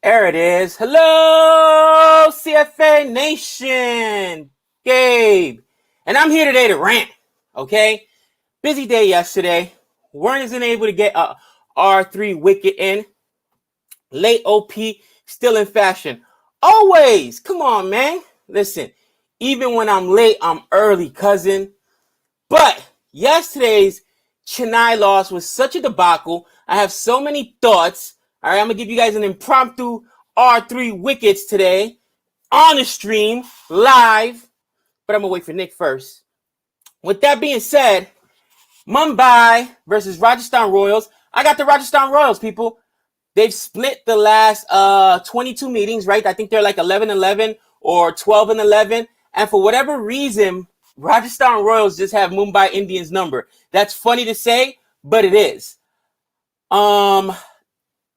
There it is. Hello, CFA Nation. Gabe. And I'm here today to rant, okay? Busy day yesterday. Weren't able to get a R3 wicket in. Late OP, still in fashion. Always. Come on, man. Listen, even when I'm late, I'm early, cousin. But yesterday's Chennai loss was such a debacle. I have so many thoughts. All right, I'm going to give you guys an impromptu R3 wickets today on the stream, live. But I'm going to wait for Nick first. With that being said, Mumbai versus Rajasthan Royals. I got the Rajasthan Royals, people. They've split the last 22 meetings, right? I think they're like 11-11 or 12-11. And for whatever reason, Rajasthan Royals just have Mumbai Indians number. That's funny to say, but it is.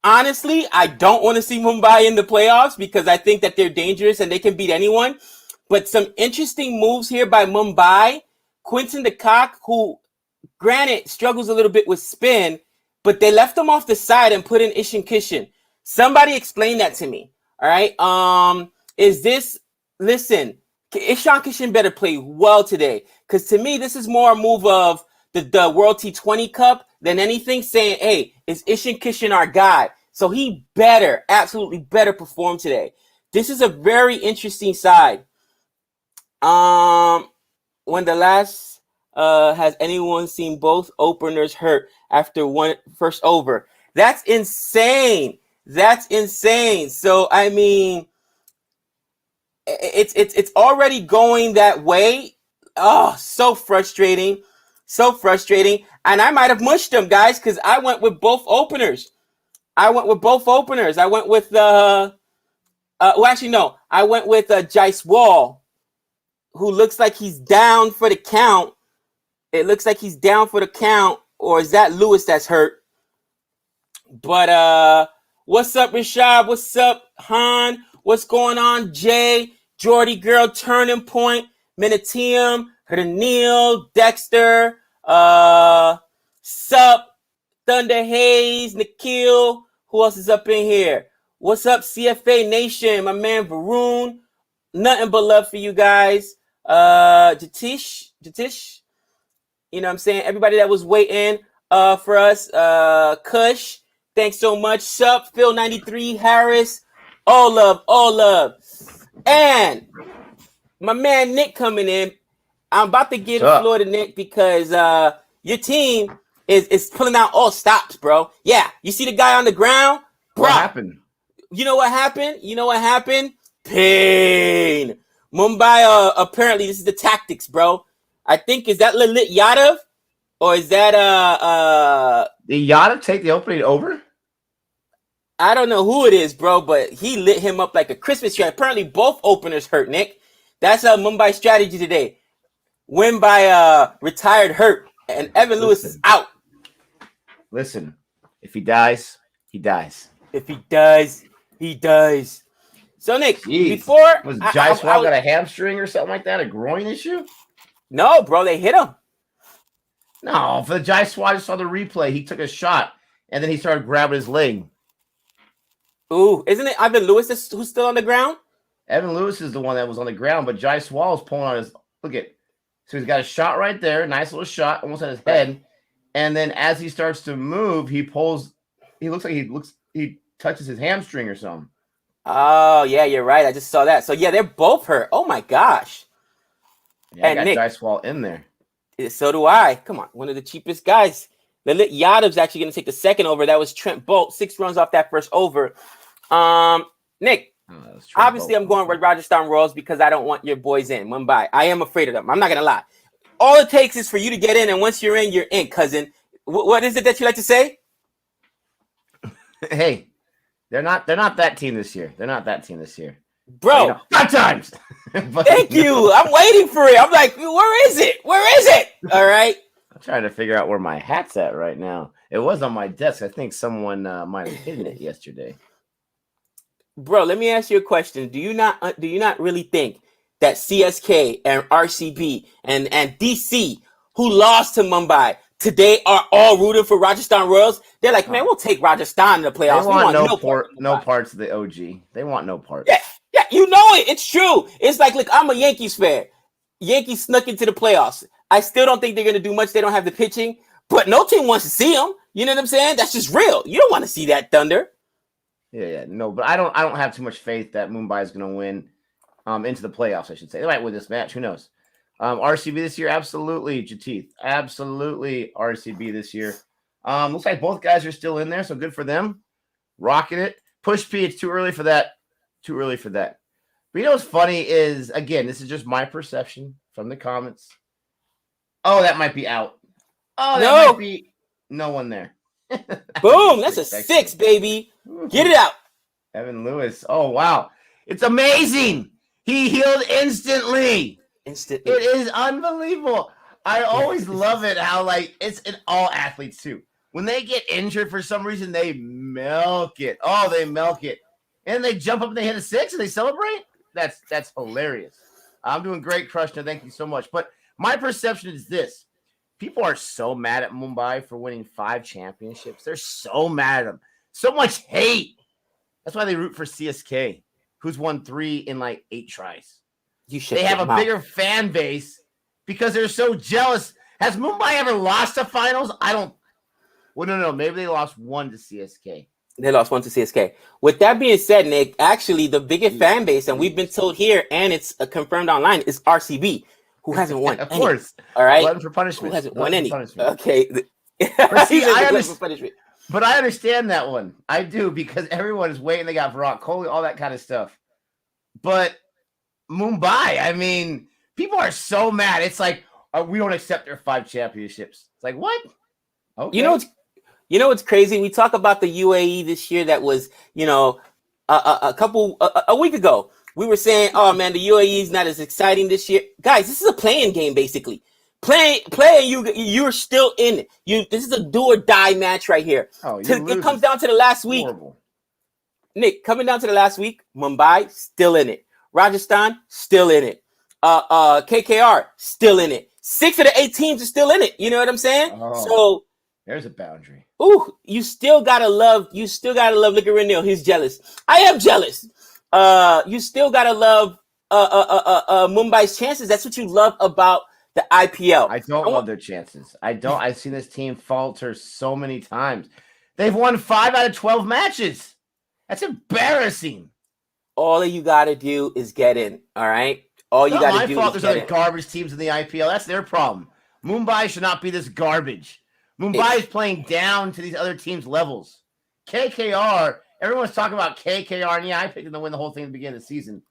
Honestly, I don't want to see Mumbai in the playoffs because I think that they're dangerous and they can beat anyone. But some interesting moves here by Mumbai. Quinton de Kock, who, granted, struggles a little bit with spin, but they left him off the side and put in Ishan Kishan. Somebody explain that to me. All right. Listen, Ishan Kishan better play well today. Because to me, this is more a move of the World T20 Cup than anything, saying, hey, is Ishan Kishan our guy? So he better, absolutely better perform today. This is a very interesting side. When the last has anyone seen both openers hurt after one first over? That's insane. That's insane. So I mean, it's already going that way. Oh, so frustrating. So frustrating. And I might have mushed them, guys, because I went with both openers. I went with I went with Jaiswal, who looks like he's down for the count. It looks like he's down for the count. Or is that Lewis that's hurt? But what's up, Rashad? What's up, Han? What's going on, Jay? Jordy Girl, Turning Point, Minitium, Ranil, Dexter, Sup, Thunder Hayes, Nikhil. Who else is up in here? What's up, CFA Nation? My man Varun. Nothing but love for you guys. Jatish. You know what I'm saying? Everybody that was waiting for us. Kush. Thanks so much. Sup, Phil 93, Harris. All love. And my man Nick coming in. I'm about to give the floor to Nick because your team is pulling out all stops, bro. Yeah, you see the guy on the ground? Bro, what happened? You know what happened? Pain. Mumbai, apparently this is the tactics, bro. I think, is that Lalit Yadav? Or is that Did Yadav take the opening over? I don't know who it is, bro, but he lit him up like a Christmas tree. Apparently both openers hurt, Nick. That's Mumbai strategy today. Win by retired hurt, and Evan Lewis is out. Listen, if he dies, he dies. If he dies, he dies. So, Nick, before... Was Jaiswal got a hamstring or something like that? A groin issue? No, bro, they hit him. No, for the Jaiswal, I just saw the replay. He took a shot, and then he started grabbing his leg. Ooh, isn't it Evan Lewis who's still on the ground? Evan Lewis is the one that was on the ground, but Jaiswal is pulling on his... Look at... So he's got a shot right there, nice little shot, almost at his head. And then as he starts to move, he pulls... He looks like he touches his hamstring or something. Oh, yeah, you're right. I just saw that. So, yeah, they're both hurt. Oh, my gosh. Yeah, and I got Jaiswal in there. So do I. Come on, one of the cheapest guys. Lalit Yadav's actually going to take the second over. That was Trent Bolt. 6 runs off that first over. Nick, obviously I'm going with Rajasthan Royals because I don't want your boys in Mumbai. I am afraid of them. I'm not going to lie. All it takes is for you to get in, and once you're in, cousin. What is it that you like to say? Hey, they're not that team this year. Bro. 5 times. Thank you. I'm waiting for it. I'm like, where is it? All right. I'm trying to figure out where my hat's at right now. It was on my desk. I think someone might have hidden it yesterday. Bro, let me ask you a question. Do you not really think that CSK and RCB and DC, who lost to Mumbai, today are all rooting for Rajasthan Royals. They're like, man, we'll take Rajasthan in the playoffs. They want no parts of the OG. They want no parts. Yeah, you know it. It's true. It's like, look, I'm a Yankees fan. Yankees snuck into the playoffs. I still don't think they're going to do much. They don't have the pitching, but no team wants to see them. You know what I'm saying? That's just real. You don't want to see that Thunder. Yeah, no, but I don't have too much faith that Mumbai is going to win into the playoffs, I should say. They might win this match. Who knows? RCB this year, absolutely, Jateeth. Absolutely RCB this year. Looks like both guys are still in there, so good for them. Rocking it. Push P, it's too early for that. Too early for that. But you know what's funny is, again, this is just my perception from the comments. Oh, that might be out. Oh, that might be no one there. Boom, that's a 6, baby. Get it out. Evan Lewis. Oh, wow. It's amazing. He healed instantly. It is unbelievable. I always love it how, like, it's in all athletes, too. When they get injured for some reason, they milk it. Oh, they milk it. And they jump up and they hit a 6 and they celebrate. That's hilarious. I'm doing great, Krishna. Thank you so much. But my perception is this. People are so mad at Mumbai for winning 5 championships. They're so mad at them. So much hate. That's why they root for CSK, who's won 3 in like 8 tries. They have a bigger fan base because they're so jealous. Has Mumbai ever lost a finals? Well, no. Maybe they lost 1 to CSK. They lost 1 to CSK. With that being said, Nick, actually the biggest fan base, and we've been told here, and it's confirmed online, is RCB, who hasn't won of any. Course. All right? Blood for punishment. Who hasn't won any. Okay. But see, but I understand that one. I do, because everyone is waiting. They got Virat Kohli, all that kind of stuff. But Mumbai, I mean, people are so mad. It's like, we don't accept their 5 championships. It's like, what? Okay. You know what's crazy? We talk about the UAE this year. That was, a week ago. We were saying, oh man, the UAE is not as exciting this year. Guys, this is a playing game, basically. Play, you're still in it. This is a do or die match right here. It comes down to the last week. Horrible. Nick, coming down to the last week, Mumbai still in it. Rajasthan still in it. KKR still in it. 6 of the 8 teams are still in it. You know what I'm saying? Oh, so there's a boundary. Ooh, you still gotta love Liquor. He's jealous. I am jealous. You still gotta love Mumbai's chances. That's what you love about the IPL. I don't love their chances. I've seen this team falter so many times. They've won 5 out of 12 matches. That's embarrassing. All you gotta do is get in. All right. All you gotta do. My fault. There's other garbage teams in the IPL. That's their problem. Mumbai should not be this garbage. Mumbai is playing down to these other teams' levels. KKR, everyone's talking about KKR, and I picked them to win the whole thing at the beginning of the season.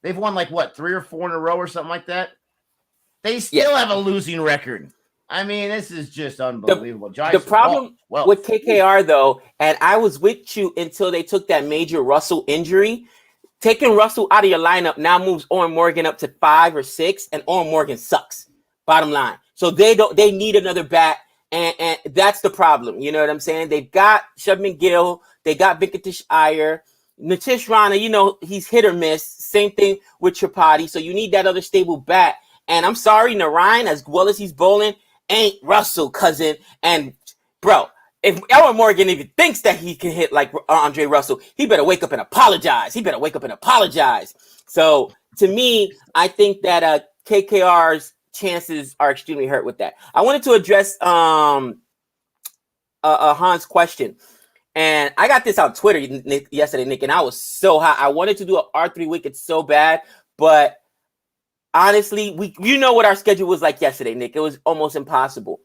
They've won 3 or 4 in a row or something like that. They still have a losing record. I mean, this is just unbelievable. The problem with KKR, though, and I was with you until they took that major Russell injury. Taking Russell out of your lineup now moves Owen Morgan up to 5 or 6, and Owen Morgan sucks. Bottom line. So they need another bat. And that's the problem. You know what I'm saying? They've got Shubman Gill. They got Venkatesh Iyer. Nitish Rana, he's hit or miss. Same thing with Tripathi. So you need that other stable bat. And I'm sorry, Narayan, as well as he's bowling, ain't Russell, cousin. And, bro, if Owen Morgan even thinks that he can hit like Andre Russell, he better wake up and apologize. So, to me, I think that KKR's chances are extremely hurt with that. I wanted to address Han's question, and I got this on Twitter yesterday, Nick, and I was so hot. I wanted to do an R3 wicket so bad, but honestly, you know what our schedule was like yesterday, Nick. It was almost impossible.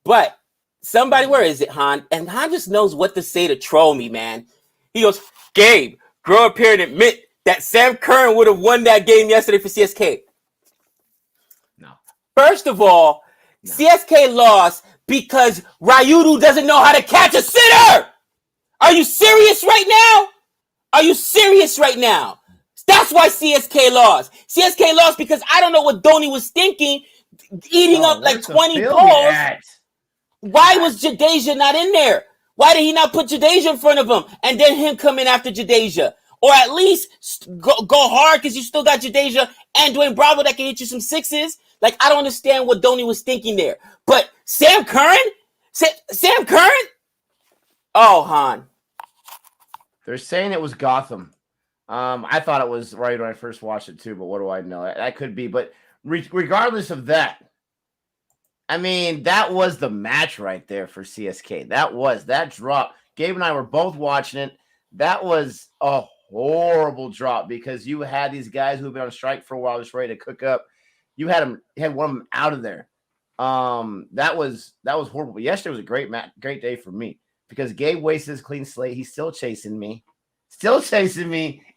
But somebody, where is it, Han? And Han just knows what to say to troll me, man. He goes, Gabe, grow up here and admit that Sam Curran would have won that game yesterday for CSK. First of all, CSK lost because Rayudu doesn't know how to catch a sitter. Are you serious right now? That's why CSK lost. CSK lost because I don't know what Dhoni was thinking, eating up like 20 balls. Why was Jadeja not in there? Why did he not put Jadeja in front of him and then him come in after Jadeja? Or at least go hard because you still got Jadeja and Dwayne Bravo that can hit you some 6s. Like, I don't understand what Dhoni was thinking there. But Sam Curran, Sam Curran? Oh, Han. They're saying it was Gotham. I thought it was right when I first watched it too, but what do I know? That could be. But regardless of that, I mean, that was the match right there for CSK. That drop. Gabe and I were both watching it. That was a horrible drop because you had these guys who've been on strike for a while, just ready to cook up. You had one of them out of there. That was horrible. But yesterday was a great day for me because Gabe wasted his clean slate. He's still chasing me,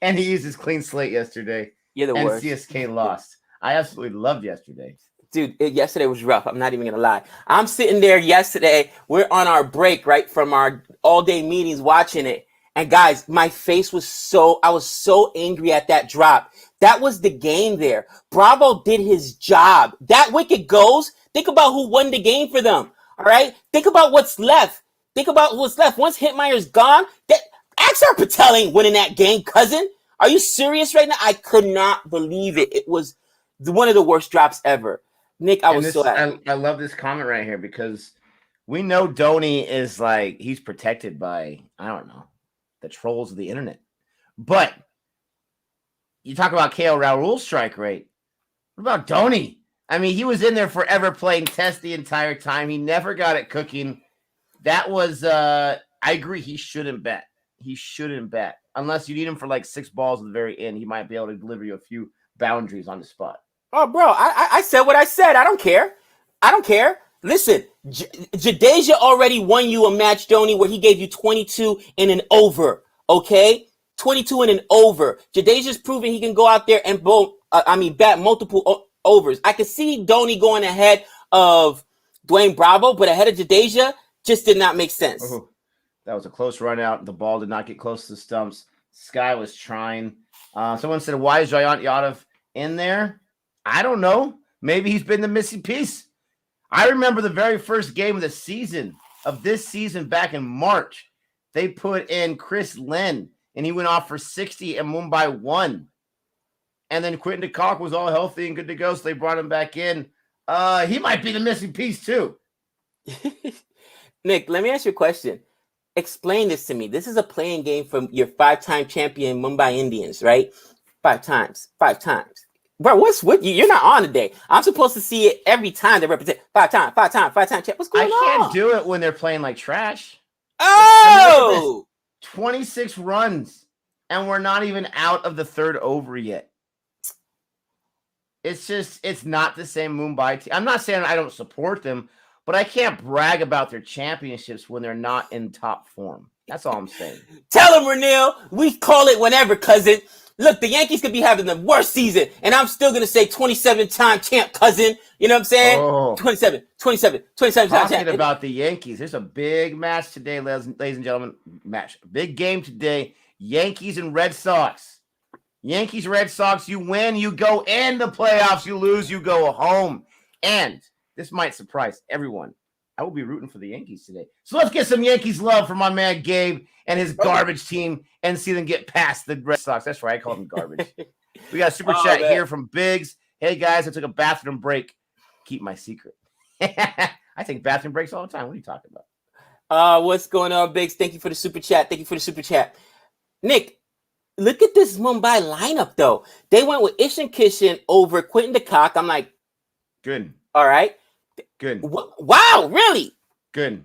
and he used his clean slate yesterday. You're the worst. And CSK lost. I absolutely loved yesterday. Dude, yesterday was rough. I'm not even going to lie. I'm sitting there yesterday. We're on our break, right, from our all-day meetings watching it. And guys, my face was I was so angry at that drop. That was the game there. Bravo did his job. That wicket goes. Think about who won the game for them. All right? Think about what's left. Once Hitmeyer's gone, Axar Patel ain't winning that game, cousin. Are you serious right now? I could not believe it. It was one of the worst drops ever. Nick, I was so happy. I love this comment right here because we know Dhoni is like, he's protected by, I don't know, the trolls of the internet. But you talk about KL Rahul's strike rate. What about Dhoni? I mean, he was in there forever playing test the entire time. He never got it cooking. That was, I agree, he shouldn't bat. Unless you need him for like 6 balls at the very end. He might be able to deliver you a few boundaries on the spot. Oh, bro, I said what I said. I don't care. Listen, Jadeja already won you a match, Dhoni, where he gave you 22 in an over, okay? 22 in an over. Jadeja's proven he can go out there and bat multiple overs. I could see Dhoni going ahead of Dwayne Bravo, but ahead of Jadeja just did not make sense. Oh, that was a close run out. The ball did not get close to the stumps. Sky was trying. Someone said, why is Jayant Yadav in there? I don't know. Maybe he's been the missing piece. I remember the very first game of this season back in March. They put in Chris Lynn, and he went off for 60, and Mumbai won. And then Quinton de Kock was all healthy and good to go, so they brought him back in. He might be the missing piece, too. Nick, let me ask you a question. Explain this to me. This is a playing game from your 5-time champion Mumbai Indians, right? 5 times. Bro, you're not on today. I'm supposed to see it every time they represent 5-time champ. What's going on? I can't do it when they're playing like trash. Oh! 26 runs, and we're not even out of the 3rd over yet. It's not the same Mumbai team. I'm not saying I don't support them, but I can't brag about their championships when they're not in top form. That's all I'm saying. Tell them, Renil. We call it whenever, cousin. Look, the Yankees could be having the worst season, and I'm still going to say 27-time champ, cousin. You know what I'm saying? Oh. 27 time Talking champ. about the Yankees, there's a big match today, ladies and gentlemen. Big game today. Yankees and Red Sox. Yankees, Red Sox, you win, you go in the playoffs. You lose, you go home. And this might surprise everyone. I will be rooting for the Yankees today. So let's get some Yankees love for my man Gabe and his garbage team and see them get past the Red Sox. That's right. I call them garbage. We got a super chat here from Biggs. Hey, guys, I took a bathroom break. Keep my secret. I take bathroom breaks all the time. What are you talking about? What's going on, Biggs? Thank you for the super chat. Nick, look at this Mumbai lineup, though. They went with Ishan Kishan over Quinton de Kock. I'm like, good. All right. Good. Wow, really? Good.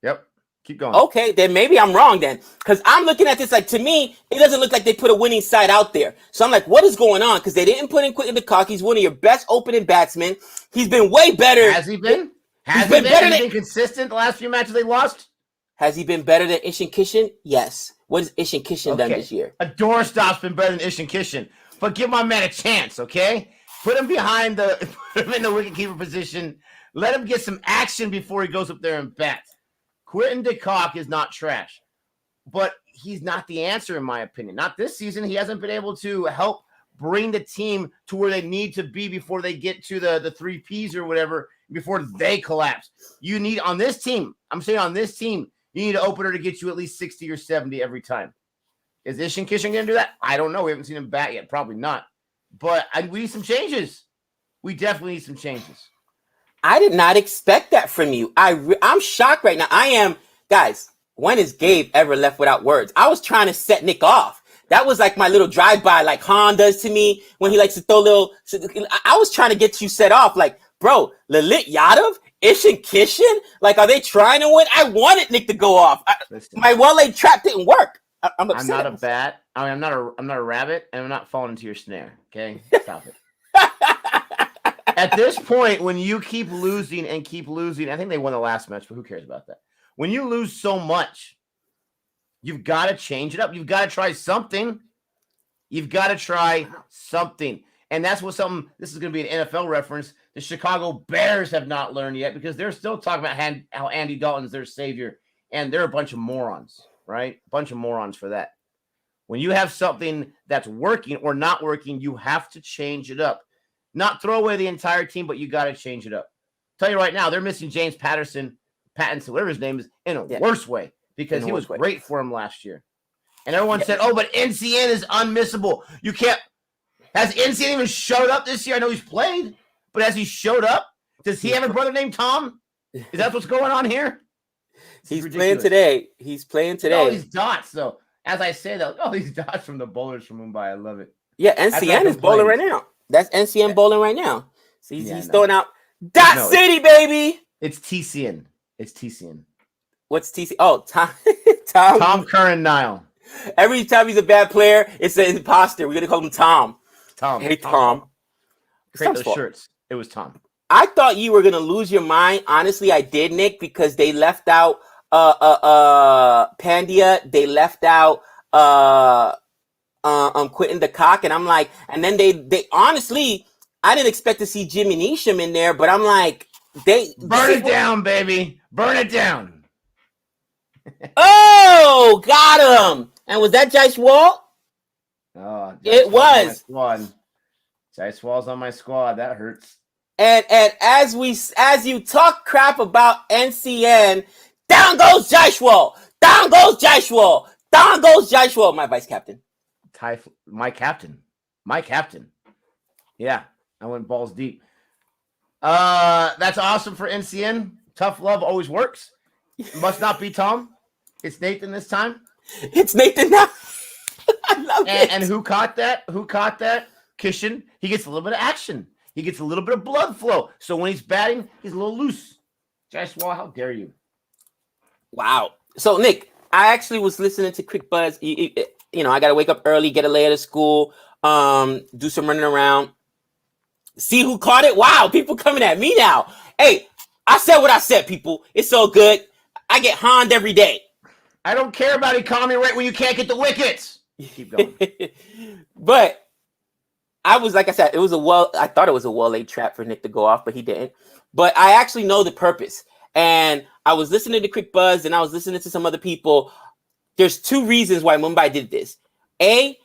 Yep. Keep going. Okay, then maybe I'm wrong then. Because I'm looking at this like, to me, it doesn't look like they put a winning side out there. So I'm like, what is going on? Because they didn't put in Quinton de Kock. He's one of your best opening batsmen. He's been way better. Has he been? Has he been consistent the last few matches they lost? Has he been better than Ishan Kishan? Yes. What has Ishan Kishan done this year? A doorstop's been better than Ishan Kishan. But give my man a chance, okay? Put him behind put him in the wicketkeeper position. Let him get some action before he goes up there and bats. Quinton de Kock is not trash, but he's not the answer in my opinion. Not this season. He hasn't been able to help bring the team to where they need to be before they get to the 3 Ps or whatever, before they collapse. You need on this team, you need an opener to get you at least 60 or 70 every time. Is Ishan Kishan going to do that? I don't know. We haven't seen him bat yet. Probably not. But we need some changes. We definitely need some changes. I did not expect that from you. I'm shocked right now. I am, guys. When has Gabe ever left without words? I was trying to set Nick off. That was like my little drive-by, like Han does to me when he likes to throw little. I was trying to get you set off, like, bro, Lalit Yadav, Ishan Kishan, like, are they trying to win? I wanted Nick to go off. My well-laid trap didn't work. I'm upset. I'm not a bat. I mean, I'm not a rabbit, and I'm not falling into your snare. Okay, stop it. At this point, when you keep losing and keep losing, I think they won the last match, but who cares about that? When you lose so much, you've got to change it up. You've got to try something. You've got to try something. And that's what this is going to be an NFL reference. The Chicago Bears have not learned yet because they're still talking about how Andy Dalton's their savior. And they're a bunch of morons, right? A bunch of morons for that. When you have something that's working or not working, you have to change it up. Not throw away the entire team, but you got to change it up. Tell you right now, they're missing James Pattinson, whatever his name is, in a worse way because he was great for him last year. And everyone said, "Oh, but NCN is unmissable. You can't." Has NCN even showed up this year? I know he's played, but has he showed up? Does he have a brother named Tom? Is that what's going on here? He's playing today. He's playing today. All these dots, though. As I say, though, all these dots from the bowlers from Mumbai. I love it. Yeah, NCN is bowling right now. That's NCN bowling right now. So he's throwing out Dot City, baby. It's TCN. It's TCN. What's TC? Oh, Tom Curran Nile. Every time he's a bad player, it's an imposter. We're gonna call him Tom. Hey, Tom. Create those shirts. It was Tom. I thought you were gonna lose your mind. Honestly, I did, Nick, because they left out Pandya. They left out Quentin the Cock, and I'm like, and then they honestly, I didn't expect to see Jimmy Neesham in there, but I'm like, burn it down, baby, burn it down. Oh, got him. And was that Jaiswal? Oh, it was. Jaiswal's on my squad. That hurts. And as you talk crap about NCN, down goes Jaiswal. Down goes Jaiswal. Down goes Jaiswal. My vice captain. My captain. Yeah, I went balls deep. That's awesome for NCN. Tough love always works. Must not be Tom. It's Nathan this time. It's Nathan now. I love it. And who caught that? Kishan. He gets a little bit of action. He gets a little bit of blood flow. So when he's batting, he's a little loose. Jaiswal, how dare you? Wow. So, Nick, I actually was listening to Quick Buzz. I got to wake up early, get a lay out of school, do some running around. See who caught it? Wow, people coming at me now. Hey, I said what I said, people. It's all good. I get honned every day. I don't care about economy right when you can't get the wickets. Keep going. But I was, like I said, I thought it was a well-laid trap for Nick to go off, but he didn't. But I actually know the purpose. And I was listening to Quick Buzz and I was listening to some other people. There's two reasons why Mumbai did this. A,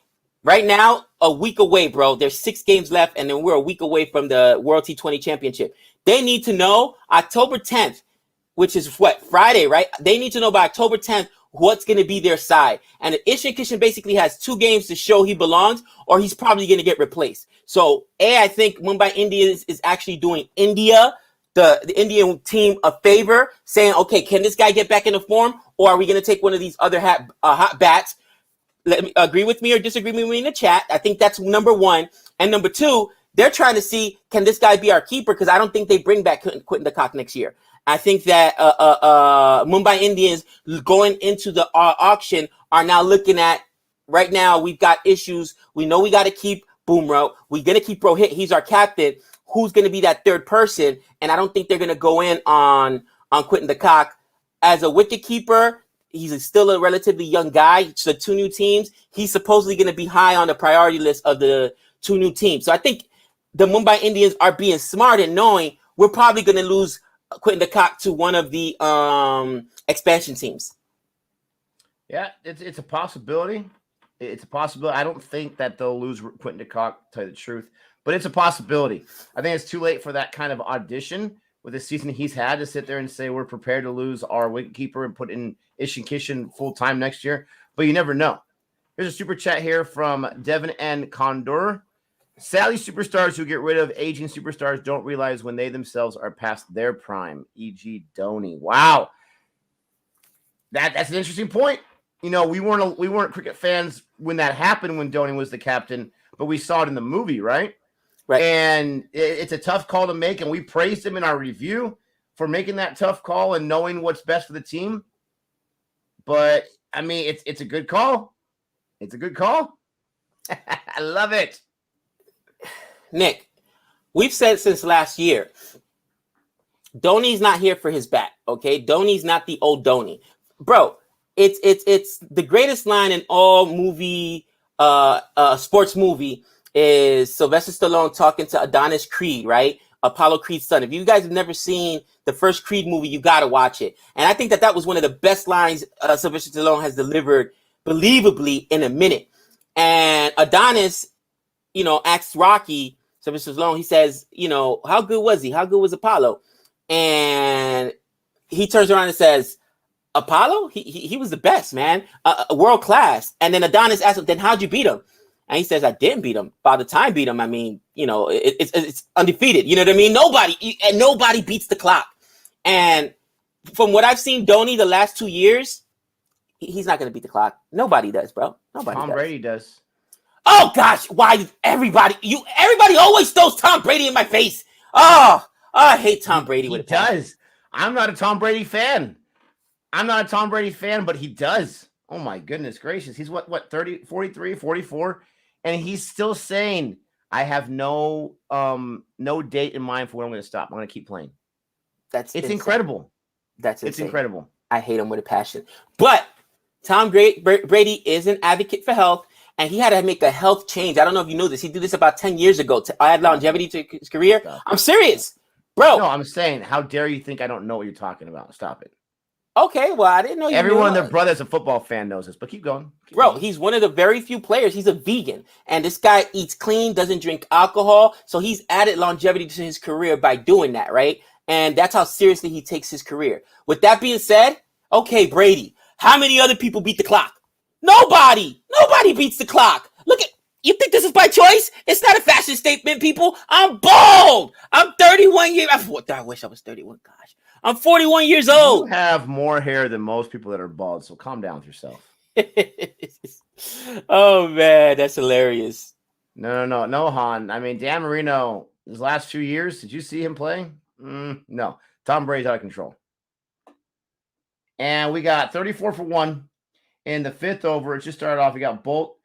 right now, a week away, bro. There's 6 games left, and then we're a week away from the World T20 Championship. They need to know October 10th, which is Friday, right? They need to know by October 10th what's going to be their side. And Ishan Kishan basically has 2 games to show he belongs, or he's probably going to get replaced. So, I think Mumbai Indians is actually doing India, the Indian team, a favor, saying, okay, can this guy get back into form, or are we going to take one of these other hot bats? Let me agree with me or disagree with me in the chat. I think that's number one. And number 2, they're trying to see, can this guy be our keeper? Because I don't think they bring back Quentin the Cock next year. I think that Mumbai Indians going into the auction are now looking at, right now, we've got issues. We know we got to keep Bumrah. We're going to keep Rohit. He's our captain. Who's going to be that third person? And I don't think they're going to go in on Quentin the Cock. As a wicket keeper, he's still a relatively young guy. So 2 new teams. He's supposedly going to be high on the priority list of the 2 new teams. So I think the Mumbai Indians are being smart and knowing we're probably going to lose Quentin the Cock to one of the expansion teams. Yeah, it's a possibility. It's a possibility. I don't think that they'll lose Quentin the Cock, to tell you the truth, but it's a possibility. I think it's too late for that kind of audition with the season he's had to sit there and say we're prepared to lose our wicketkeeper and put in Ishan Kishan full time next year. But you never know. There's a super chat here from Devin and Condor. Sadly, superstars who get rid of aging superstars don't realize when they themselves are past their prime, e.g. Dhoni. Wow. That's an interesting point. You know, we weren't cricket fans when that happened when Dhoni was the captain, but we saw it in the movie, right? Right. And it's a tough call to make, and we praised him in our review for making that tough call and knowing what's best for the team. But I mean, it's a good call. It's a good call. I love it. Nick, we've said since last year, Dhoni's not here for his bat. Okay, Dhoni's not the old Dhoni, bro. It's the greatest line in all movie, sports movie is Sylvester Stallone talking to Adonis Creed, right? Apollo Creed's son. If you guys have never seen the first Creed movie, you got to watch it. And I think that was one of the best lines Sylvester Stallone has delivered believably in a minute. And Adonis, you know, asks Rocky, Sylvester Stallone, he says, you know, how good was he? How good was Apollo? And he turns around and says, Apollo? He was the best, man. World class. And then Adonis asks him, then how'd you beat him? And he says, I didn't beat him. By the time beat him, I mean, you know, it's undefeated. You know what I mean? Nobody beats the clock. And from what I've seen Dhoni the last 2 years, he's not going to beat the clock. Nobody does, bro. Tom Brady does. Oh, gosh. Why everybody always throws Tom Brady in my face. Oh, I hate Tom Brady. He does. I'm not a Tom Brady fan. But he does. Oh, my goodness gracious. He's what 30, 43, 44? And he's still saying, I have no date in mind for when I'm going to stop. I'm going to keep playing. It's incredible. It's incredible. I hate him with a passion. But Tom Brady is an advocate for health, and he had to make a health change. I don't know if you know this. He did this about 10 years ago to add longevity to his career. I'm serious, bro. No, I'm saying, how dare you think I don't know what you're talking about? Stop it. Okay, well, I didn't know. Everyone and their brother as a football fan knows this, but keep going. Bro, he's one of the very few players. He's a vegan, and this guy eats clean, doesn't drink alcohol, so he's added longevity to his career by doing that, right? And that's how seriously he takes his career. With that being said, okay, Brady, how many other people beat the clock? Nobody beats the clock. Look at, you think this is by choice? It's not a fashion statement, people. I'm bald. I'm 31 years. I wish I was 31. Gosh, I'm 41 years old. You have more hair than most people that are bald, so calm down with yourself. Oh man, that's hilarious. No, Han. I mean, Dan Marino, his last few years, did you see him play? No. Tom Brady's out of control. And we got 34 for 1 in the 5th over. It just started off. We got Bolt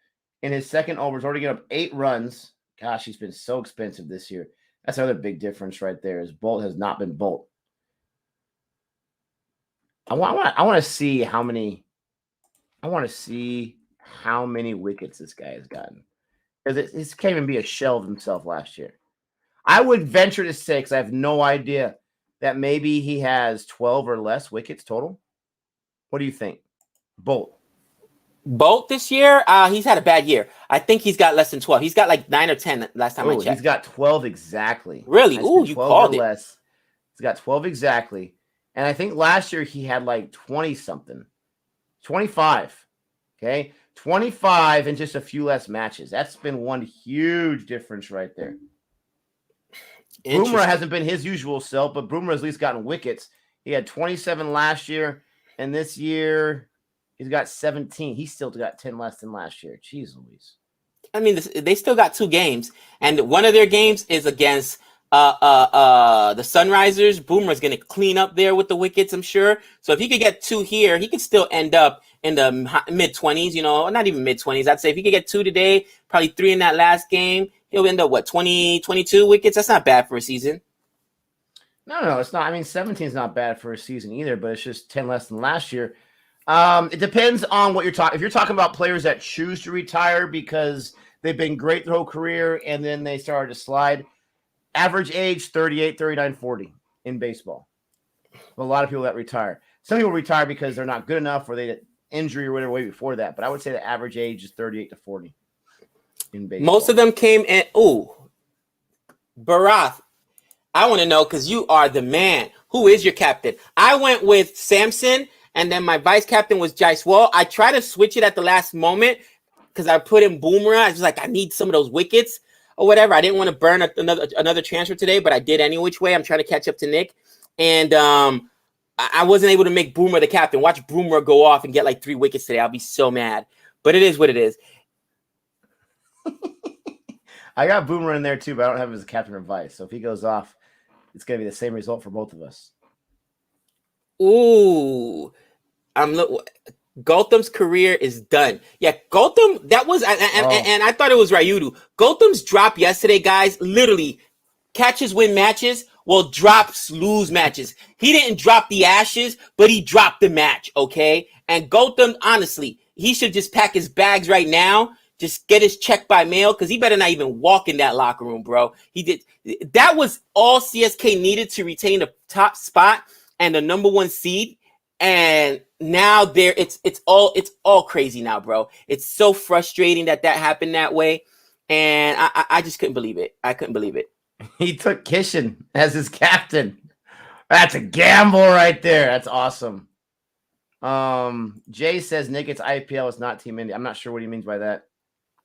in his 2nd over. He's already got up 8 runs. Gosh, he's been so expensive this year. That's another big difference right there. Is Bolt has not been Bolt. I want to see how many. I want to see how many wickets this guy has gotten, because this can't even be a shell of himself last year. I would venture to say, because I have no idea, that maybe he has 12 or less wickets total. What do you think? Bolt this year, he's had a bad year. I think he's got less than 12. He's got like 9 or 10 last time I checked. He's got 12 exactly. Really? Ooh, you called it. Less. He's got 12 exactly. And I think last year he had like 20-something. 25. Okay? 25 and just a few less matches. That's been one huge difference right there. Boomer hasn't been his usual self, but Boomer has at least gotten wickets. He had 27 last year, and this year he's got 17. He's still got 10 less than last year. Jeez Louise. I mean, they still got 2 games, and one of their games is against the Sunrisers. Boomer's going to clean up there with the wickets, I'm sure. So if he could get 2 here, he could still end up in the mid-20s, you know, not even mid-20s. I'd say if he could get 2 today, probably 3 in that last game, he'll end up, 20, 22 wickets? That's not bad for a season. No, it's not. I mean, 17 is not bad for a season either, but it's just 10 less than last year. It depends on what you're talking. If you're talking about players that choose to retire because they've been great their whole career and then they started to slide, average age 38, 39, 40 in baseball. A lot of people that retire. Some people retire because they're not good enough or they had injury or whatever way before that. But I would say the average age is 38 to 40 in baseball. Most of them came in. Ooh, Barath, I want to know, because you are the man. Who is your captain? I went with Samson, and then my vice captain was Jaiswal. I tried to switch it at the last moment because I put in Boomerang. I was like, I need some of those wickets. or whatever. I didn't want to burn another transfer today, but I did any which way. I'm trying to catch up to Nick, and I wasn't able to make Boomer the captain. Watch Boomer go off and get like 3 wickets today. I'll be so mad. But it is what it is. I got Boomer in there too, but I don't have him as a captain or vice. So if he goes off, it's going to be the same result for both of us. Ooh, Gautam's career is done. Yeah, Gautam, that was, and I thought it was Rayudu. Gautam's drop yesterday, guys, literally catches win matches, well, drops lose matches. He didn't drop the Ashes, but he dropped the match, okay? And Gautam, honestly, he should just pack his bags right now, just get his check by mail, because he better not even walk in that locker room, bro. That was all CSK needed to retain the top spot and the number 1 seed. And now it's all crazy now, bro. It's so frustrating that happened that way. And I just couldn't believe it. I couldn't believe it. He took Kishan as his captain. That's a gamble right there. That's awesome. Jay says Nick, it's IPL, it's not Team India. I'm not sure what he means by that.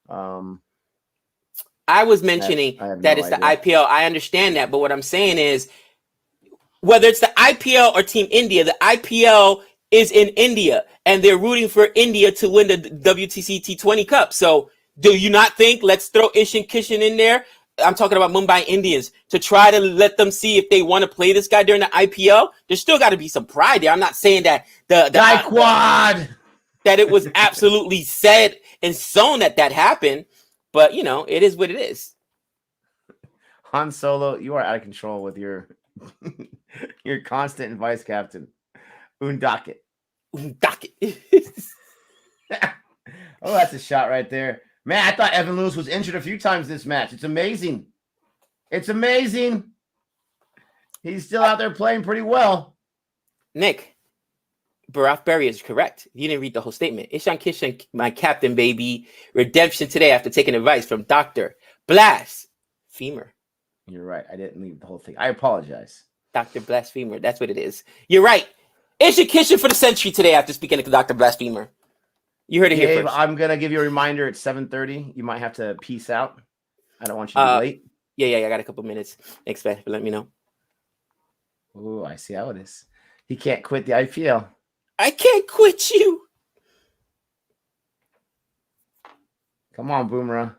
I was mentioning that it's the IPL. I understand that, but what I'm saying is, whether it's the IPL or Team India, the IPL is in India, and they're rooting for India to win the WTC T20 Cup. So do you not think, let's throw Ishan Kishan in there? I'm talking about Mumbai Indians, to try to let them see if they want to play this guy during the IPL. There's still got to be some pride there. I'm not saying that that it was absolutely said and sewn that happened, but it is what it is. Han Solo, you are out of control with your your constant and vice captain. Undakit. Oh, that's a shot right there. Man, I thought Evan Lewis was injured a few times this match. It's amazing. It's amazing. He's still out there playing pretty well. Nick, Barath Berry is correct. You didn't read the whole statement. Ishan Kishan, my captain, baby. Redemption today after taking advice from Dr. Blasphemer. You're right. I didn't leave the whole thing. I apologize. Dr. Blasphemer. That's what it is. You're right. Ishan Kishan for the century today after speaking to Dr. Blasphemer. You heard it here first. I'm going to give you a reminder at 7:30. You might have to peace out. I don't want you to be late. Yeah. I got a couple minutes. Expect, but let me know. Oh, I see how it is. He can't quit the IPL. I can't quit you. Come on, Boomerang.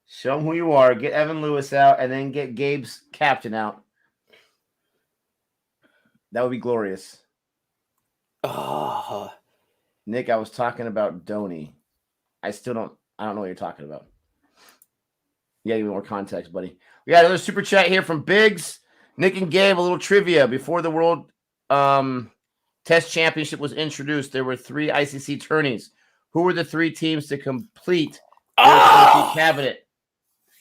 Show him who you are. Get Evan Lewis out and then get Gabe's captain out. That would be glorious. Oh. Nick, I was talking about Dhoni. I don't know what you're talking about. Yeah, give me more context, buddy. We got another super chat here from Biggs. Nick and Gabe, a little trivia. Before the World Test Championship was introduced, there were 3 ICC tourneys. Who were the 3 teams to complete their cabinet?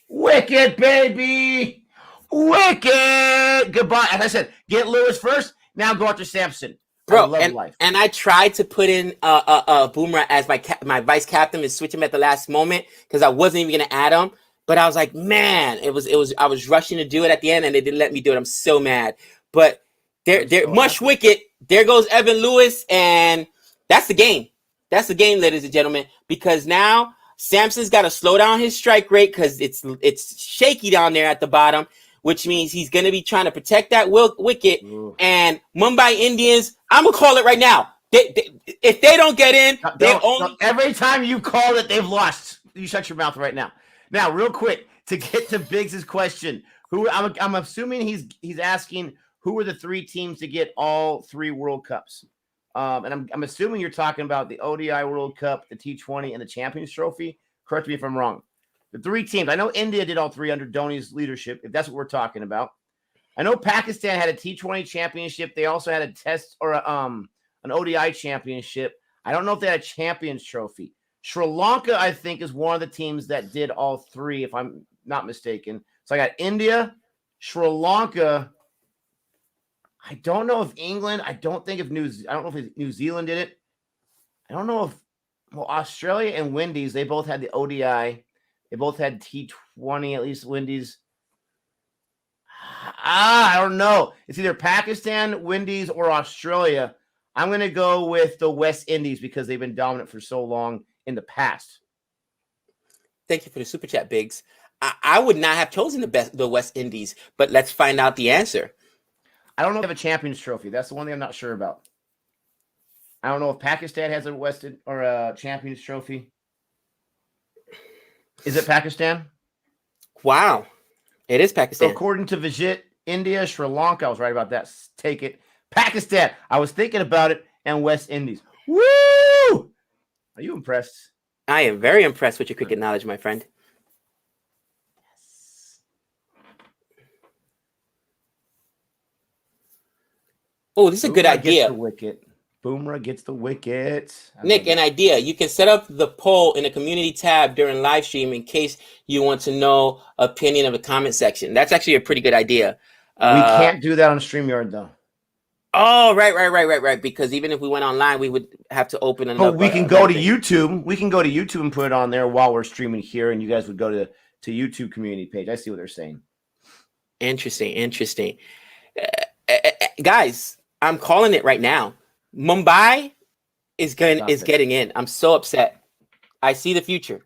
Wicked, baby! Wicked! Goodbye. As I said, get Lewis first. Now go after Sampson. Bro, and I tried to put in Boomer as my vice captain and switch him at the last moment because I wasn't even gonna add him. But I was like, man, I was rushing to do it at the end and they didn't let me do it. I'm so mad. But they're much wicked. There goes Evan Lewis, and that's the game. That's the game, ladies and gentlemen. Because now Sampson's got to slow down his strike rate because it's shaky down there at the bottom, which means he's going to be trying to protect that wicket. Ooh. And Mumbai Indians, I'm going to call it right now. If they don't get in, every time you call it, they've lost. You shut your mouth right now. Now, real quick, to get to Biggs' question, I'm assuming he's asking who were the 3 teams to get all 3 World Cups. And I'm assuming you're talking about the ODI World Cup, the T20, and the Champions Trophy. Correct me if I'm wrong. The 3 teams. I know India did all 3 under Dhoni's leadership, if that's what we're talking about. I know Pakistan had a T20 championship. They also had a test or an ODI championship. I don't know if they had a Champions Trophy. Sri Lanka, I think, is one of the teams that did all 3, if I'm not mistaken. So I got India, Sri Lanka. I don't know if England. I don't know if New Zealand did it. I don't know if Australia and Windies. They both had the ODI. They both had T20. At least Windies. I don't know. It's either Pakistan, Windies, or Australia. I'm going to go with the West Indies because they've been dominant for so long in the past. Thank you for the super chat, Biggs. I would not have chosen the West Indies, but let's find out the answer. I don't know if they have a Champions Trophy. That's the one thing I'm not sure about. I don't know if Pakistan has a Champions Trophy. Is it Pakistan? Wow. It is Pakistan. So according to Vijit, India, Sri Lanka, I was right about that. Take it. Pakistan. I was thinking about it, and West Indies. Woo! Are you impressed? I am very impressed with your cricket knowledge, my friend. Yes. Oh, this is a good idea. Gets the wicket. Boomerang gets the wicket. Nick, an idea. You can set up the poll in the community tab during live stream in case you want to know opinion of the comment section. That's actually a pretty good idea. We can't do that on StreamYard, though. Oh, right. Because even if we went online, we would have to open another. But we can go to YouTube. We can go to YouTube and put it on there while we're streaming here, and you guys would go to YouTube community page. I see what they're saying. Interesting. Guys, I'm calling it right now. Mumbai is getting in. I'm so upset. I see the future.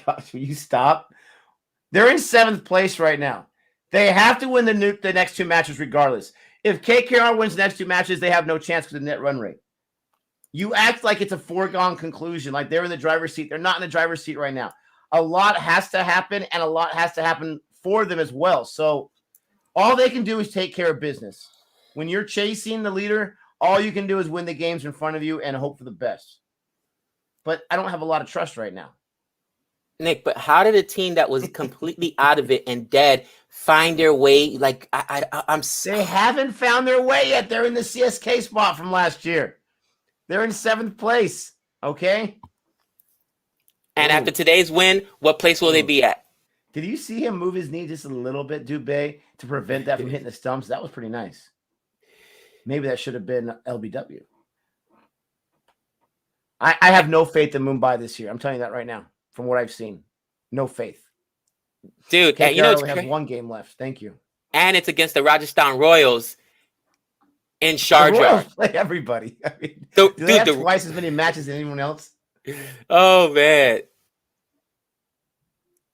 Gosh, will you stop? They're in 7th place right now. They have to win the next 2 matches regardless. If KKR wins the next 2 matches, they have no chance with the net run rate. You act like it's a foregone conclusion, like they're in the driver's seat. They're not in the driver's seat right now. A lot has to happen, and a lot has to happen for them as well. So all they can do is take care of business. When you're chasing the leader, all you can do is win the games in front of you and hope for the best. But I don't have a lot of trust right now. Nick, but how did a team that was completely out of it and dead find their way? Like They haven't found their way yet. They're in the CSK spot from last year. They're in 7th place. Okay. And after today's win, what place will they be at? Did you see him move his knee just a little bit, Dubé, to prevent that from hitting the stumps? That was pretty nice. Maybe that should have been LBW. I have no faith in Mumbai this year. I'm telling you that right now. From what I've seen, no faith. Dude, KKR only has 1 game left. Thank you. And it's against the Rajasthan Royals in Sharjah. The Royals play everybody. I mean, do they have twice as many matches as anyone else? Oh, man.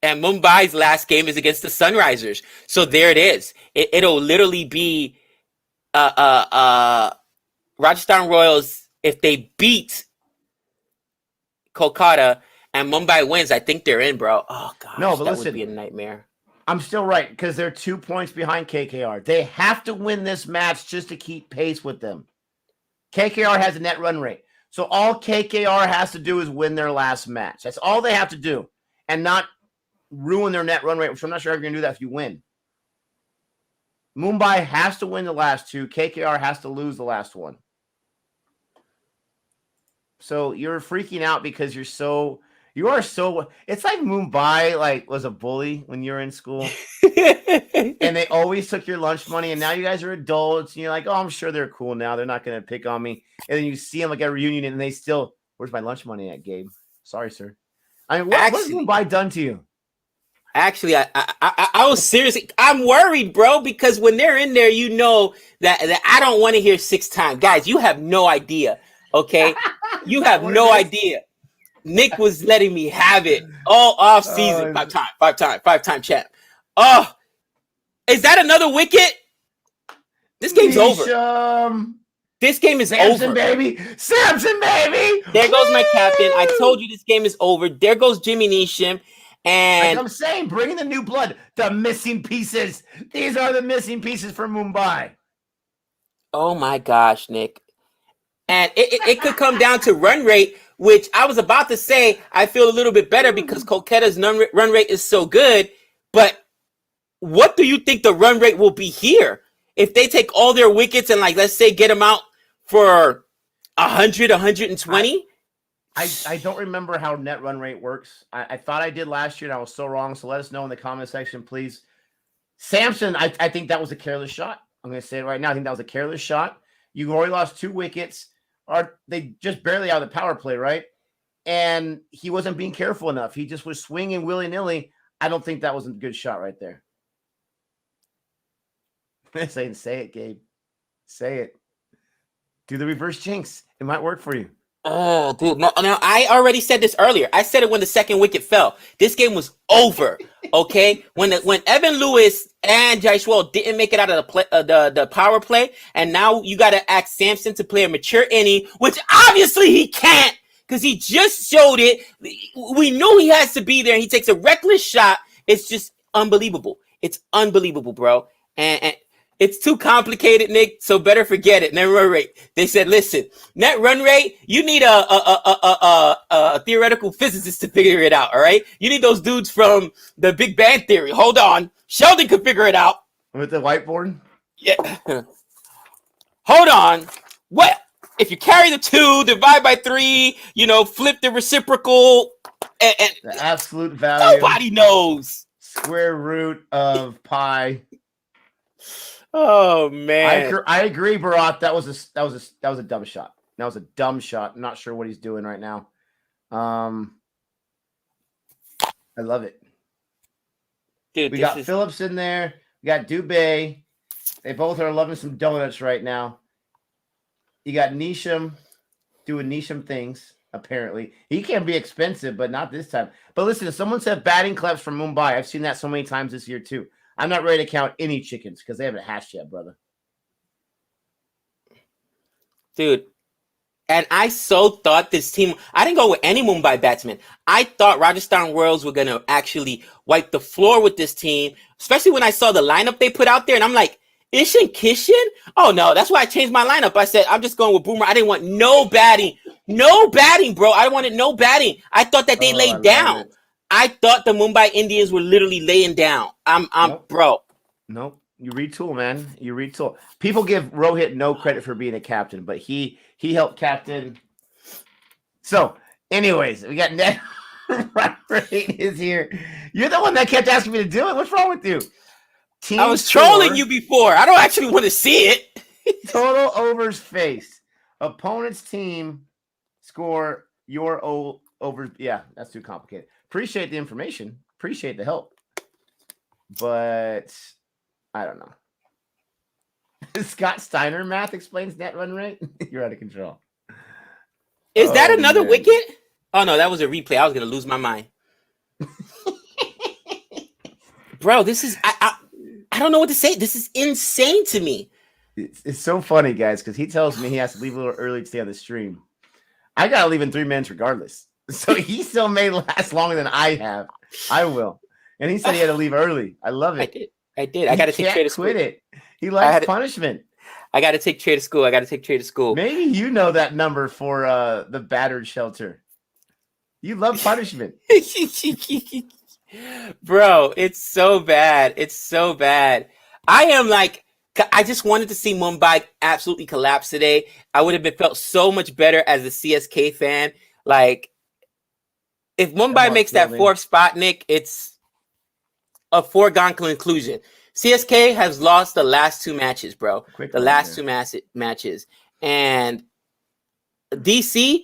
And Mumbai's last game is against the Sunrisers. So there it is. It'll literally be Rajasthan Royals if they beat Kolkata and Mumbai wins. I think they're in, bro. Oh, gosh. No, but that listen, would be a nightmare. I'm still right because they're 2 points behind KKR. They have to win this match just to keep pace with them. KKR has a net run rate. So all KKR has to do is win their last match. That's all they have to do and not ruin their net run rate, which I'm not sure you're going to do that if you win. Mumbai has to win the last 2. KKR has to lose the last one. So you're freaking out because you are so, it's like Mumbai was a bully when you were in school. And they always took your lunch money, and now you guys are adults, and you're like, oh, I'm sure they're cool now. They're not going to pick on me. And then you see them at a reunion, and they still, where's my lunch money at, Gabe? Sorry, sir. I mean, what has Mumbai done to you? Actually, I was seriously, I'm worried, bro, because when they're in there, you know that I don't want to hear 6 times. Guys, you have no idea, okay? You have no idea. Nick was letting me have it all off season. 5-time champ. Oh, is that another wicket? This game's over. This game is Samson, over. Baby. Samson, baby. There goes my captain. I told you this game is over. There goes Jimmy Neesham. And like I'm saying, bring in the new blood. The missing pieces. These are the missing pieces for Mumbai. Oh, my gosh, Nick. And it could come down to run rate, which I was about to say I feel a little bit better because Kolkata's run rate is so good. But what do you think the run rate will be here? If they take all their wickets and, let's say, get them out for 100, 120? I don't remember how net run rate works. I thought I did last year, and I was so wrong. So let us know in the comment section, please. Samson, I think that was a careless shot. I'm going to say it right now. I think that was a careless shot. You already lost 2 wickets. They just barely out of the power play, right? And he wasn't being careful enough. He just was swinging willy-nilly. I don't think that was a good shot right there. Say it, Gabe. Say it. Do the reverse jinx. It might work for you. Oh, dude. No, I already said this earlier. I said it when the second wicket fell. This game was over. Okay, when Evan Lewis and Jaiswal didn't make it out of the power play, and now you got to ask Sampson to play a mature inning, which obviously he can't because he just showed it. We knew he has to be there. He takes a reckless shot. It's just unbelievable. It's unbelievable, bro. And it's too complicated, Nick. So better forget it. Net run rate. They said, listen, net run rate. You need a theoretical physicist to figure it out. All right. You need those dudes from the Big Bang Theory. Hold on, Sheldon could figure it out with the whiteboard. Yeah. Hold on. What if you carry the 2, divide by 3? Flip the reciprocal. And the absolute value. Nobody knows. Square root of pi. Oh man, I agree, Bharat. That was a dumb shot. That was a dumb shot. I'm not sure what he's doing right now. I love it. Dude, we got Phillips in there. We got Dubé. They both are loving some donuts right now. You got Neesham doing Neesham things. Apparently, he can be expensive, but not this time. But listen, someone said batting claps from Mumbai. I've seen that so many times this year too. I'm not ready to count any chickens because they haven't hatched yet, brother. Dude, and I so thought this team, I didn't go with any Mumbai batsman. I thought Rajasthan Royals were going to actually wipe the floor with this team, especially when I saw the lineup they put out there. And I'm like, Ishan Kishan? Oh, no, that's why I changed my lineup. I said, I'm just going with Boomer. I didn't want no batting. No batting, bro. I wanted no batting. I thought that they laid down. I thought the Mumbai Indians were literally laying down. Nope. Bro. Nope. You retool, man. You retool. People give Rohit no credit for being a captain, but he helped captain. So, anyways, we got net run rate is here. You're the one that kept asking me to do it. What's wrong with you? I was trolling you before. I don't actually want to see it. Total overs faced. Opponent's team score your overs. Yeah, that's too complicated. Appreciate the information. Appreciate the help. But I don't know. Scott Steiner math explains net run rate. You're out of control. Is that another wicket? Oh, no, that was a replay. I was going to lose my mind. Bro, this is... I don't know what to say. This is insane to me. It's so funny, guys, because he tells me he has to leave a little early to stay on the stream. I got to leave in 3 minutes regardless. So he still may last longer than I have. I will. And he said he had to leave early. I love it. I did. I got to take Trey to school. Quit it. He likes punishment. I got to take Trey to school. Maybe you know that number for the battered shelter. You love punishment. Bro, it's so bad. It's so bad. I just wanted to see Mumbai absolutely collapse today. I would have felt so much better as a CSK fan. Like, if Mumbai makes that 4th spot, Nick, it's a foregone conclusion. CSK has lost the last 2 matches, bro. The last 2 matches. And DC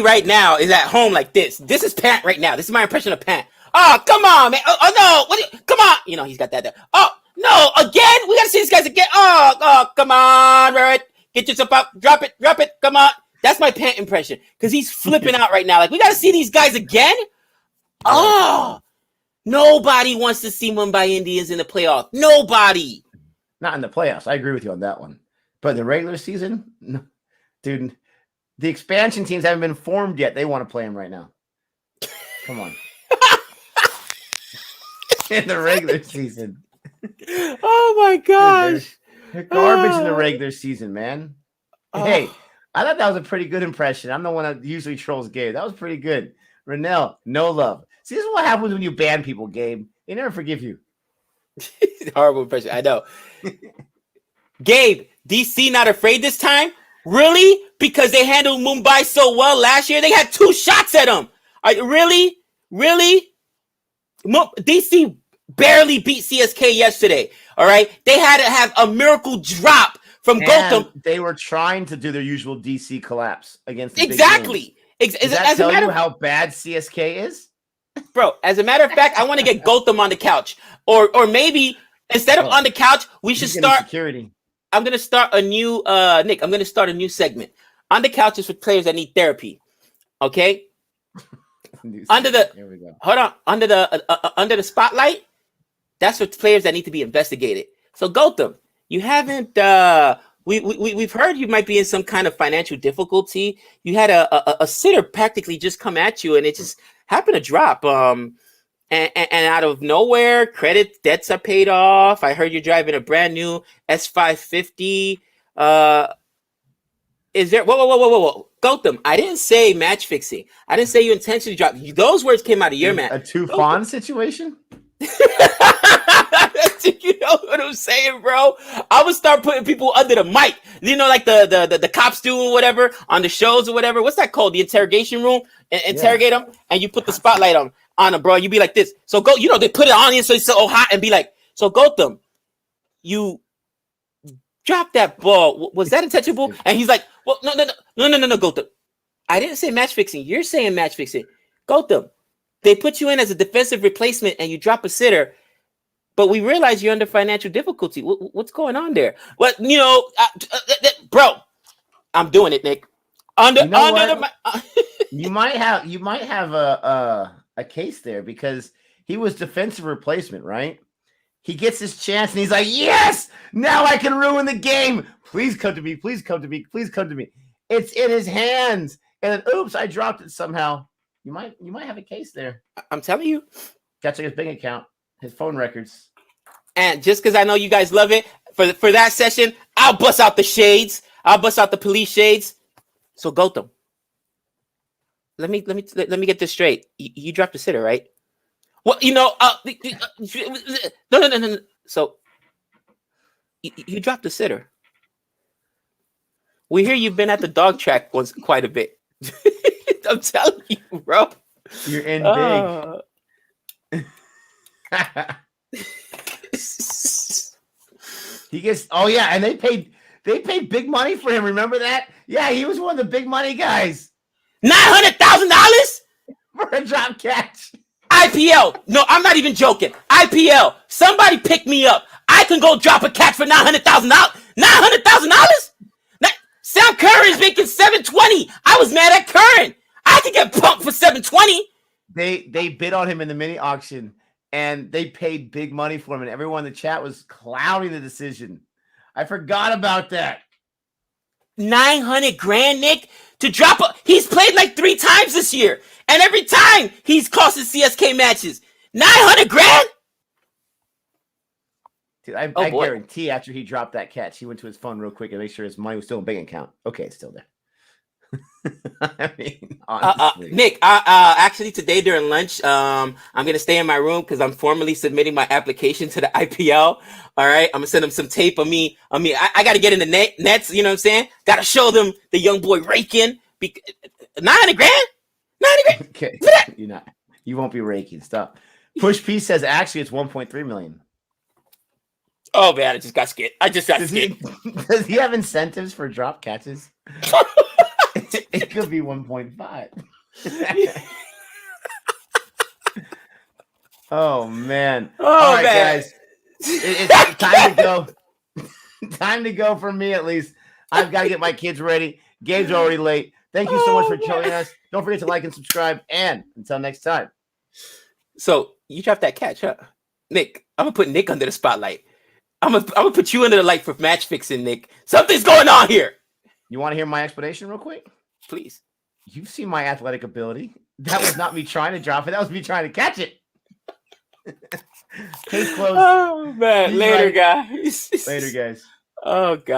right now is at home like this. This is Pant right now. This is my impression of Pant. Oh, come on, man. Oh no. Come on. He's got that there. Oh, no. Again? We got to see these guys again. Oh, come on, Barrett. Get yourself up. Drop it. Come on. That's my Pant impression because he's flipping out right now. Like, we got to see these guys again? Oh, nobody wants to see Mumbai Indians in the playoff. Nobody. Not in the playoffs. I agree with you on that one. But in the regular season, no. Dude, the expansion teams haven't been formed yet. They want to play them right now. Come on. In the regular season. Oh, my gosh. They're garbage in the regular season, man. Hey, I thought that was a pretty good impression. I'm the one that usually trolls Gabe. That was pretty good. Renell, no love. See, this is what happens when you ban people, Gabe. They never forgive you. Horrible impression. I know. Gabe, DC not afraid this time? Really? Because they handled Mumbai so well last year? They had 2 shots at them. Really? DC barely beat CSK yesterday. All right? They had to have a miracle drop from Gautam. They were trying to do their usual DC collapse against the exactly. Does that tell you how bad CSK is? Bro, as a matter of fact, I want to get Gautam on the couch. Or maybe instead of on the couch, we should start security. I'm going to start a new Nick, I'm going to start a new segment. On the couch is for players that need therapy. Okay. Under the spotlight, that's for players that need to be investigated. So Gotham, you haven't. We've heard you might be in some kind of financial difficulty. You had a sitter practically just come at you, and it just happened to drop. And out of nowhere, credit debts are paid off. I heard you're driving a brand new S550. Is there whoa, Gotham? I didn't say match fixing. I didn't say you intentionally dropped. Those words came out of your mouth. A Tufan situation? You know what I'm saying, bro? I would start putting people under the mic. You know, like the cops do or whatever on the shows or whatever. What's that called? The interrogation room. Interrogate them, and you put the spotlight on them, bro. You be like this. So go. You know, they put it on you so it's so hot and be like, so Gotham, you drop that ball. Was that intentional? And he's like, well, no, Gotham. I didn't say match fixing. You're saying match fixing. Gotham, they put you in as a defensive replacement and you drop a sitter, but we realize you're under financial difficulty. What's going on there? But, you know, bro, I'm doing it, Nick. You might have a case there because he was defensive replacement, right? He gets his chance and he's like, yes, now I can ruin the game. Please come to me. Please come to me. Please come to me. It's in his hands. And then, oops, I dropped it somehow. You might have a case there. I'm telling you. Got his bank account, his phone records. And just because I know you guys love it, for that session, I'll bust out the shades. I'll bust out the police shades. So Gotham, let me get this straight. You dropped a sitter, right? Well, you know, no. So you dropped a sitter. We hear you've been at the dog track once quite a bit. I'm telling you, bro. You're in big. He gets. Oh yeah, and they paid big money for him. Remember that? Yeah, he was one of the big money guys. $900,000 for a drop catch. IPL. No, I'm not even joking. IPL. Somebody pick me up. I can go drop a catch for $900,000. $900,000? Sam Curran is making $720. I was mad at Curran. I could get pumped for $720. They bid on him in the mini auction, and they paid big money for him, and everyone in the chat was clouding the decision. I forgot about that. $900,000, Nick, to drop a. He's played like 3 times this year, and every time he's cost his CSK matches. $900,000. Dude, I guarantee after he dropped that catch, he went to his phone real quick and made sure his money was still in bank account. Okay, it's still there. I mean, honestly. Nick, actually today during lunch, I'm gonna stay in my room because I'm formally submitting my application to the IPL. All right, I'm gonna send them some tape of me. I got to get in the nets. You know what I'm saying? Got to show them the young boy raking. $900,000. Okay, you won't be raking. Stop. Push P says actually it's 1.3 million. Oh man, I just got scared. Does he have incentives for drop catches? It could be 1.5. Oh man! All right, guys, it's time to go. Time to go for me, at least. I've got to get my kids ready. Gabe's already late. Thank you so much for joining us. Don't forget to like and subscribe. And until next time. So you dropped that catch, huh? Nick, I'm gonna put Nick under the spotlight. I'm gonna put you under the light for match fixing, Nick. Something's going on here. You want to hear my explanation real quick? Please. You've seen my athletic ability. That was not me trying to drop it. That was me trying to catch it. Case closed. Oh man, later, guys. Later, guys. Oh god.